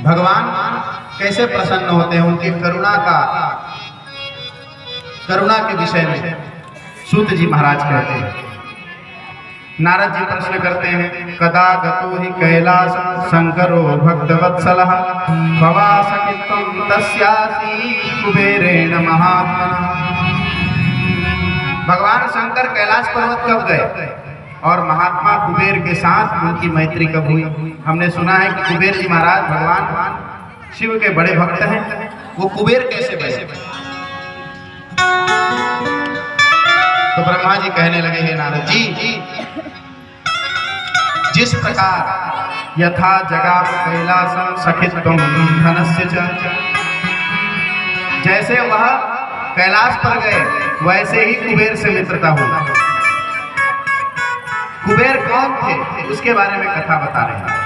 भगवान कैसे प्रसन्न होते हैं, उनकी करुणा के विषय में सूत जी महाराज कहते हैं। नारद जी प्रश्न करते हैं, कदा गतो हि कैलास शंकरो भक्तवत्सलः भवासकित्वं तस्यासि कुबेरेण महात्मनः। भगवान शंकर कैलाश पर्वत कब गए और महात्मा कुबेर के साथ उनकी मैत्री कब हुई? हमने सुना है कि कुबेर जी महाराज भगवान शिव के बड़े भक्त हैं, वो कुबेर कैसे बने? तो ब्रह्मा जी कहने लगे, हे नारद जी, जिस प्रकार यथा जगाम कैलासं सखित्वं धनस्य च, जैसे वह कैलाश पर गए वैसे ही कुबेर से मित्रता हुई। कुबेर कौन थे उसके बारे में कथा बता रहे हैं।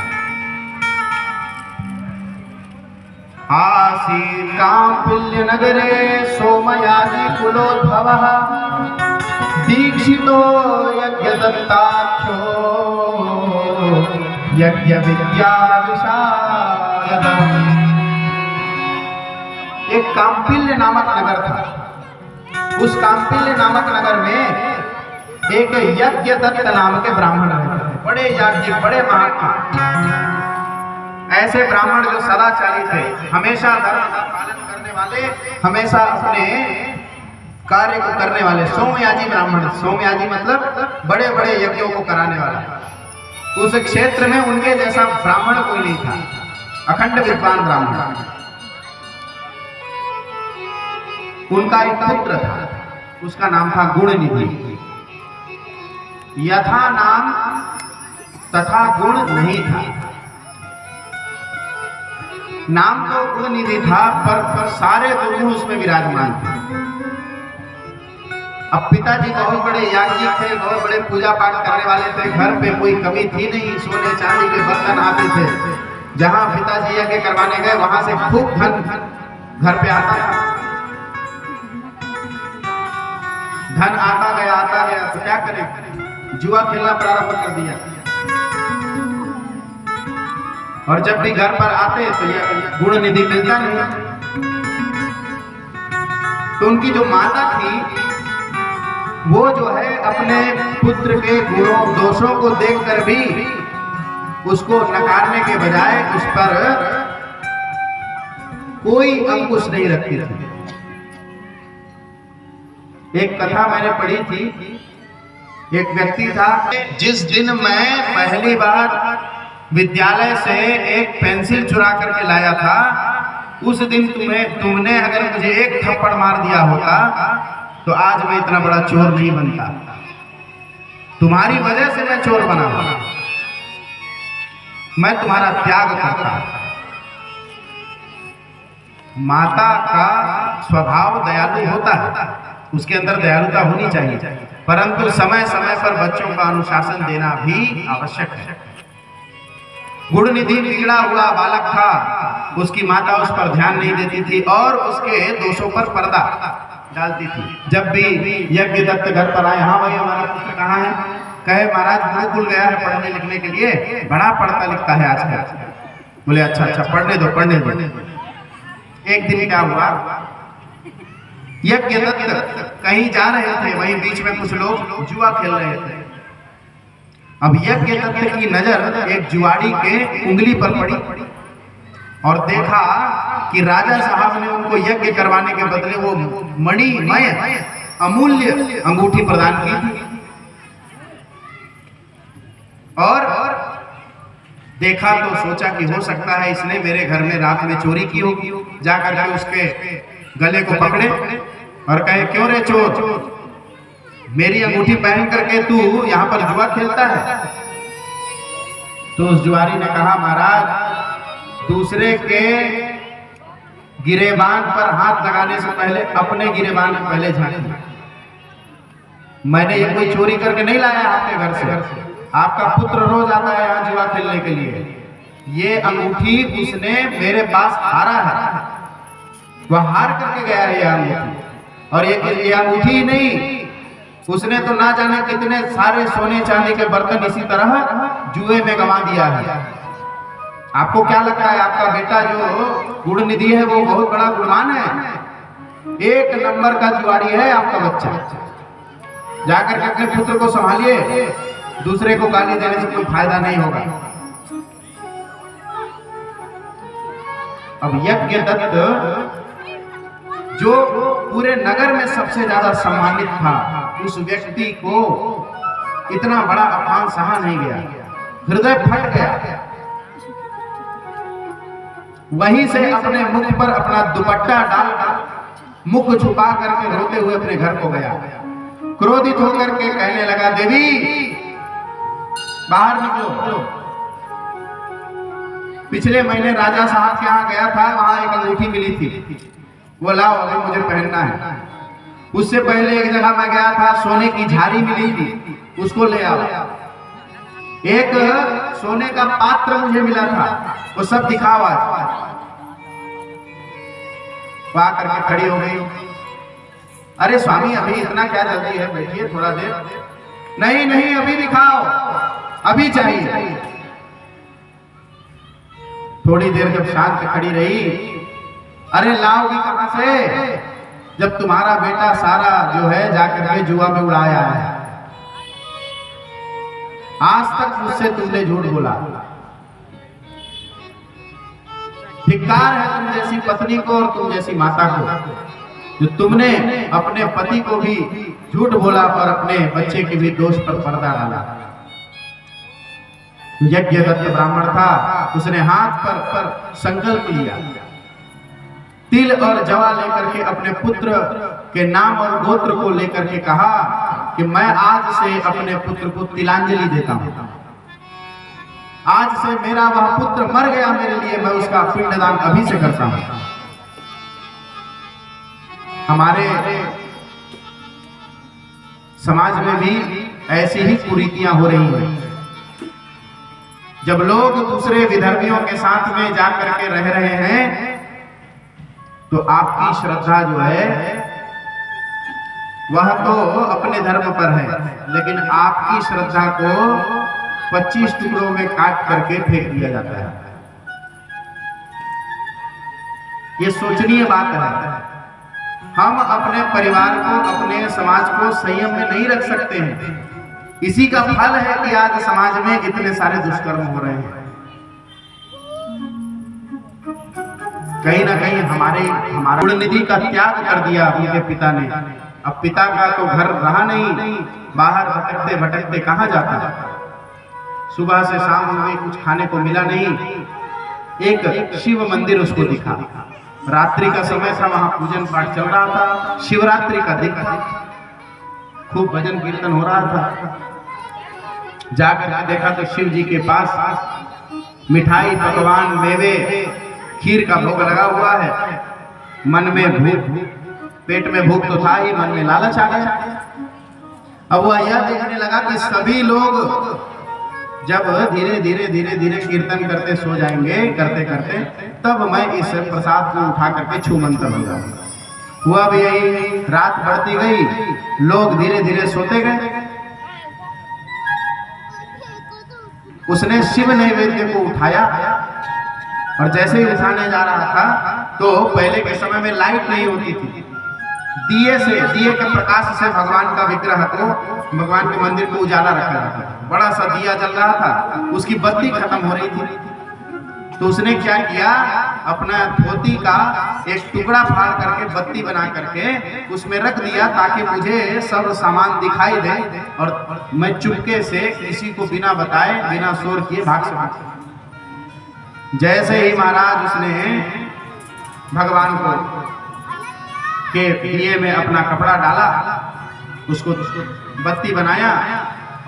आसीत् काम्पिल्य नगरे सोमयाजी कुलोद्भवः दीक्षितो यज्ञदत्ताख्यो यज्ञ विद्या विशारदः। एक काम्पिल्य नामक नगर था। उस काम्पिल्य नामक नगर में एक यज्ञदत्त नाम के ब्राह्मण रहते थे, बड़े याज्ञिक, बड़े महात्मा, ऐसे ब्राह्मण जो सदाचारी थे, हमेशा धर्म का पालन करने वाले, हमेशा अपने कार्य को करने वाले, सोमयाजी ब्राह्मण। सोमयाजी मतलब बड़े बड़े यज्ञों को कराने वाला। उस क्षेत्र में उनके जैसा ब्राह्मण कोई नहीं था, अखंड विद्वान ब्राह्मण। उनका एक पुत्र था, उसका नाम था गुणनिधि। यथा नाम तथा गुण नहीं था। नाम तो गुणनिधि था, पर सारे दुर्गुण उसमें विराजमान थे। अब पिताजी बहुत बड़े याज्ञिक थे, बहुत बड़े पूजा पाठ करने वाले थे, घर पे कोई कमी थी नहीं, सोने चांदी के बर्तन आते थे। जहां पिताजी यज्ञ करवाने गए वहां से खूब धन घर पे आता था। धन आता गया तो क्या करें, जुआ खेलना प्रारंभ कर दिया। और जब भी घर पर आते तो यह गुण निधि मिलता नहीं। तो उनकी जो माता थी वो जो है अपने पुत्र के गुणों दोषों को देखकर भी उसको नकारने के बजाय उस पर कोई अंकुश नहीं रखती थी। एक कथा मैंने पढ़ी थी, एक व्यक्ति था, जिस दिन मैं पहली बार विद्यालय से एक पेंसिल चुरा करके लाया था, उस दिन तुमने अगर मुझे एक थप्पड़ मार दिया होता तो आज मैं इतना बड़ा चोर नहीं बनता। तुम्हारी वजह से मैं चोर बना हूं। मैं तुम्हारा त्याग करता। माता का स्वभाव दयालु होता है, उसके अंदर दयालुता होनी चाहिए, परंतु समय समय पर बच्चों का अनुशासन देना भी आवश्यक है। गुणनिधि बिगड़ा हुआ बालक था, उसकी माता उस पर ध्यान नहीं देती थी और उसके दोषों पर पर्दा डालती थी। जब भी यज्ञदत्त घर पर आए, हाँ भाई हमारा पुत्र कहाँ है, कहे महाराज गुरुकुल गया है पढ़ने लिखने के लिए, बड़ा पढ़ता लिखता है आजकल। बोले अच्छा अच्छा पढ़ने दो। एक दिन क्या हुआ, यज्ञदत्त कहीं जा रहे थे, वहीं बीच में कुछ लोग जुआ खेल रहे थे। अब यज्ञदत्त की नजर एक जुआड़ी के उंगली पर पड़ी और देखा कि राजा साहब ने उनको यज्ञ करवाने के बदले वो मणिमय अमूल्य अंगूठी प्रदान की थी। और देखा तो सोचा कि हो सकता है इसने मेरे घर में रात में चोरी की होगी। जाकर के उसके गले को पकड़े और कहे, क्यों रे चोर, मेरी अंगूठी पहन करके तू यहाँ पर जुआ खेलता है? तो उस जुआरी ने कहा, महाराज दूसरे के गिरेबान पर हाथ लगाने से पहले अपने गिरेबान में पहले झांकिए। मैंने ये कोई चोरी करके नहीं लाया आपके घर से, आपका पुत्र रोज आता है यहाँ जुआ खेलने के लिए। ये अंगूठी उसने मेरे पास हारा है, वह हार करके गया है ये अंगूठी। और ये अंगूठी ही नहीं, उसने तो ना जाने कितने सारे सोने चांदी के बर्तन इसी तरह जुए में गंवा दिया है। आपको क्या लगता है आपका बेटा जो गुण निधि है वो बहुत बड़ा गुणवान है? एक नंबर का जुआरी है आपका बच्चा। जाकर के अपने पुत्र को संभालिए, दूसरे को गाली देने से कोई फायदा नहीं होगा। अब यज्ञ दत्त जो पूरे नगर में सबसे ज्यादा सम्मानित था, उस व्यक्ति को इतना बड़ा अपमान सहा नहीं गया, हृदय फट गया। वहीं से अपने मुख पर अपना दुपट्टा डाल मुख छुपा करके रोते हुए अपने घर को गया। क्रोधित होकर के कहने लगा, देवी बाहर निकलो। पिछले महीने राजा साहब के यहाँ गया था, वहां एक अंगूठी मिली थी, वो लाओ अभी मुझे पहनना है। उससे पहले एक जगह मैं गया था, सोने की झाड़ी मिली थी, उसको ले आओ। एक सोने का पात्र मुझे मिला था, वो सब दिखाओ आज। वहां करके खड़ी हो गई। अरे स्वामी अभी इतना क्या जल्दी है, बैठिए थोड़ा देर। नहीं नहीं अभी दिखाओ, अभी चाहिए। थोड़ी देर जब शांत खड़ी रही, अरे लाओगी कहां से, जब तुम्हारा बेटा सारा जो है जाकर के जुआ में उड़ाया है। आज तक मुझसे तुमने झूठ बोला। धिक्कार है तुम जैसी पत्नी को और तुम जैसी माता को, जो तुमने अपने पति को भी झूठ बोला और अपने बच्चे के भी दोष पर पर्दा डाला। यज्ञ दत्त ब्राह्मण था, उसने हाथ पर संकल्प लिया, तिल और जवा लेकर के अपने पुत्र के नाम और गोत्र को लेकर के कहा कि मैं आज से अपने पुत्र को तिलांजलि देता हूं। आज से मेरा वह पुत्र मर गया मेरे लिए, मैं उसका पिंडदान अभी से करता हूं। हमारे समाज में भी ऐसी ही कुरीतियां हो रही हैं। जब लोग दूसरे विधर्मियों के साथ में जाकर के रह रहे हैं, तो आपकी श्रद्धा जो है वह तो अपने धर्म पर है, लेकिन आपकी श्रद्धा को 25 टुकड़ों में काट करके फेंक दिया जाता है। ये सोचनीय बात है। हम अपने परिवार को, अपने समाज को संयम में नहीं रख सकते हैं। इसी का फल है कि आज समाज में इतने सारे दुष्कर्म हो रहे हैं। कहीं ना कहीं हमारा गुणनिधि का त्याग कर दिया उनके पिता ने। अब पिता का तो घर रहा नहीं, बाहर भटकते भटकते कहां जाता। सुबह से शाम में कुछ खाने को मिला नहीं। एक शिव मंदिर उसको दिखा, रात्रि का समय था, वहां पूजन पाठ चल रहा था, शिवरात्रि का दिन था, खूब भजन कीर्तन हो रहा था। जाकर देखा तो शिव जी के पास मिठाई, पकवान, मेवे, खीर का भोग लगा हुआ है। मन में भूख, पेट में भूख तो था ही, मन में लालच आ गया। अब वह यह देखने लगा कि सभी लोग जब धीरे धीरे धीरे धीरे कीर्तन करते सो जाएंगे, करते करते, तब मैं इस प्रसाद को उठा करके छूमंतर हो जाऊंगा। हुआ भी यही, रात बढ़ती गई, लोग धीरे धीरे सोते गए। उसने शिव नैवेद्य को उठाया और जैसे ही उठाने जा रहा था तो पहले के समय में लाइट नहीं होती थी, दिए के प्रकाश से भगवान का विग्रह को, भगवान के मंदिर को उजाला रखा जाता था। बड़ा सा दिया जल रहा था, उसकी बत्ती खत्म हो रही थी। तो उसने क्या किया, अपना धोती का एक टुकड़ा फाड़ करके बत्ती बना करके उसमें रख दिया, ताकि मुझे सब सामान दिखाई दे और मैं चुपके से किसी को बिना बताए, बिना शोर किए भाग सकूं। जैसे ही महाराज उसने भगवान को के दिए में अपना कपड़ा डाला, उसको बत्ती बनाया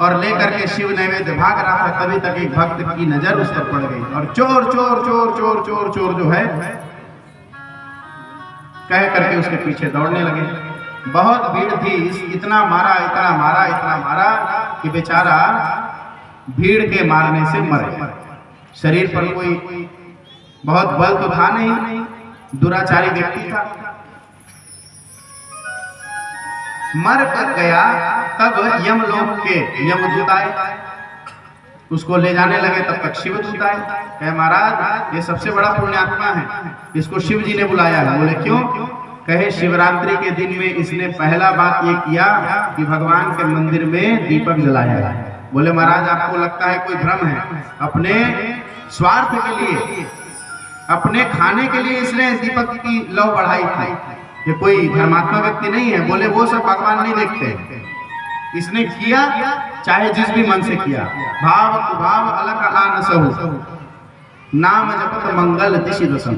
और लेकर के शिव नैवेद्य भाग रहा था, तभी तक एक भक्त की नजर उस पर पड़ गई और चोर चोर चोर चोर चोर चोर जो है कह करके उसके पीछे दौड़ने लगे। बहुत भीड़ थी, इतना मारा इतना मारा इतना मारा कि बेचारा भीड़ के मारने से मरे। शरीर पर कोई बहुत बल तो था नहीं, दुराचारी व्यक्ति था। मर कर गया, तब यमलोक के यमदूत आए, उसको ले जाने लगे तब तक शिवदूत आए, कहे महाराज ये सबसे बड़ा पुण्यात्मा है, इसको शिव जी ने बुलाया है। बोले क्यों? कहे शिवरात्रि के दिन में इसने पहला बात ये किया कि भगवान के मंदिर में दीपक जलाया है। बोले महाराज आपको लगता है कोई भ्रम है, अपने स्वार्थ के लिए, अपने खाने के लिए इसने दीपक की लौ बढ़ाई थी, ये कोई धर्मात्मा व्यक्ति नहीं है। बोले वो सब भगवान नहीं देखते, इसने किया चाहे जिस भी मन से किया, भाव कुभाव अलग आन सहु, नाम जपत मंगल दिशि दसम,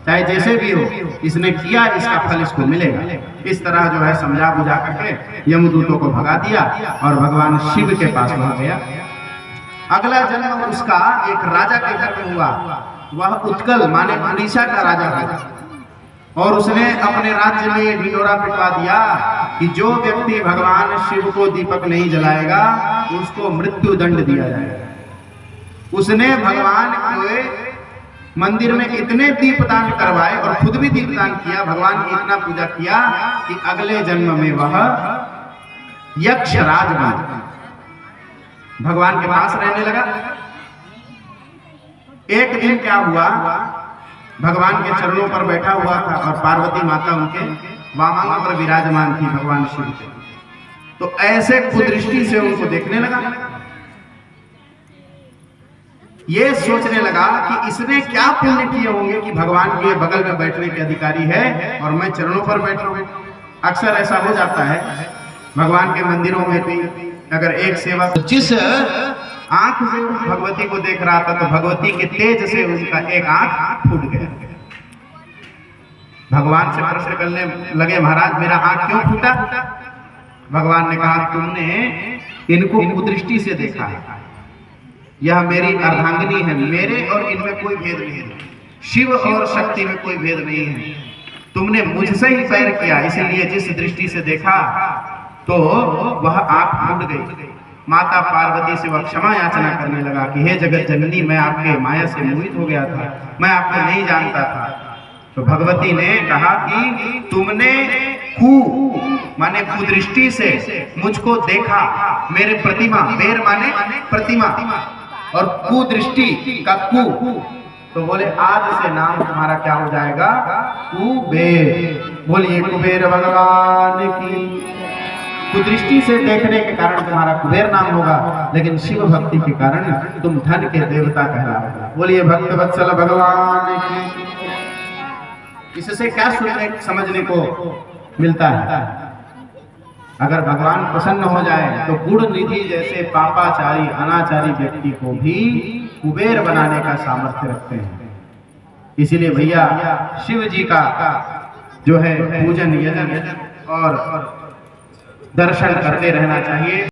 चाहे जैसे भी हो इसने किया, इसका फल इसको मिलेगा। इस तरह जो है समझा बुझा करके यमदूतों को भगा दिया और भगवान शिव के पास वहां गया। अगला जन्म उसका एक राजा के घर में हुआ, वह उत्कल माने उड़ीसा का राजा था, और उसने अपने राज्य में ढिंढोरा पिटवा दिया कि जो व्यक्ति भगवान शिव को दीपक नहीं जलाएगा उसको मृत्यु दंड दिया जाएगा। उसने भगवान के मंदिर में इतने दीपदान करवाए और खुद भी दीपदान किया, भगवान की इतना पूजा किया कि अगले जन्म में वह यक्षराज बना, भगवान के पास रहने लगा। एक दिन क्या हुआ, भगवान के चरणों पर बैठा हुआ था और पार्वती माता उनके वामांग पर विराजमान थी भगवान शिव के। तो ऐसे कुदृष्टि से उनको देखने लगा, ये सोचने लगा कि इसने क्या पुण्य किए होंगे कि भगवान के बगल में बैठने के अधिकारी है और मैं चरणों पर बैठ रहा हूं। अक्सर ऐसा हो जाता है भगवान के मंदिरों में भी, अगर एक सेवक जिस आंख से भगवती को देख रहा था तो भगवती के तेज से उसका एक आंख फूट गया। भगवान से प्रश्न करने लगे, महाराज मेरा आंख क्यों फूटा? भगवान ने कहा तुमने इनको कुदृष्टि से देखा है, यह मेरी अर्धांगिनी है, मेरे और इनमें कोई भेद नहीं है, शिव और शक्ति में कोई भेद नहीं है, तुमने मुझसे ही पैर किया, इसीलिए जिस दृष्टि से देखा तो वह आंख फूट गई। माता पार्वती से वह क्षमा याचना करने लगा कि हे जगत जननी, मैं आपके माया से मोहित हो गया था, मैं आपको नहीं जानता था। तो भगवती ने कहा कि तुमने माने कुदृष्टि से मुझको देखा, मेरे प्रतिमा, बेर माने प्रतिमा और कुदृष्टि का कु, तो बोले आज से नाम तुम्हारा क्या हो जाएगा? कुबेर। बोलिए कुबेर भगवान की। कुदृष्टि से देखने के कारण तुम्हारा कुबेर नाम होगा, लेकिन शिव भक्ति के कारण तुम धन के देवता कहलाओगे। बोलिए भक्त वत्सल भगवान की। इससे क्या सुनने समझने को मिलता है? अगर भगवान प्रसन्न हो जाए तो गुण निधि जैसे पापाचारी अनाचारी व्यक्ति को भी कुबेर बनाने का सामर्थ्य रखते हैं। इसीलिए भैया शिव जी का जो है पूजन यजन और दर्शन करते रहना चाहिए।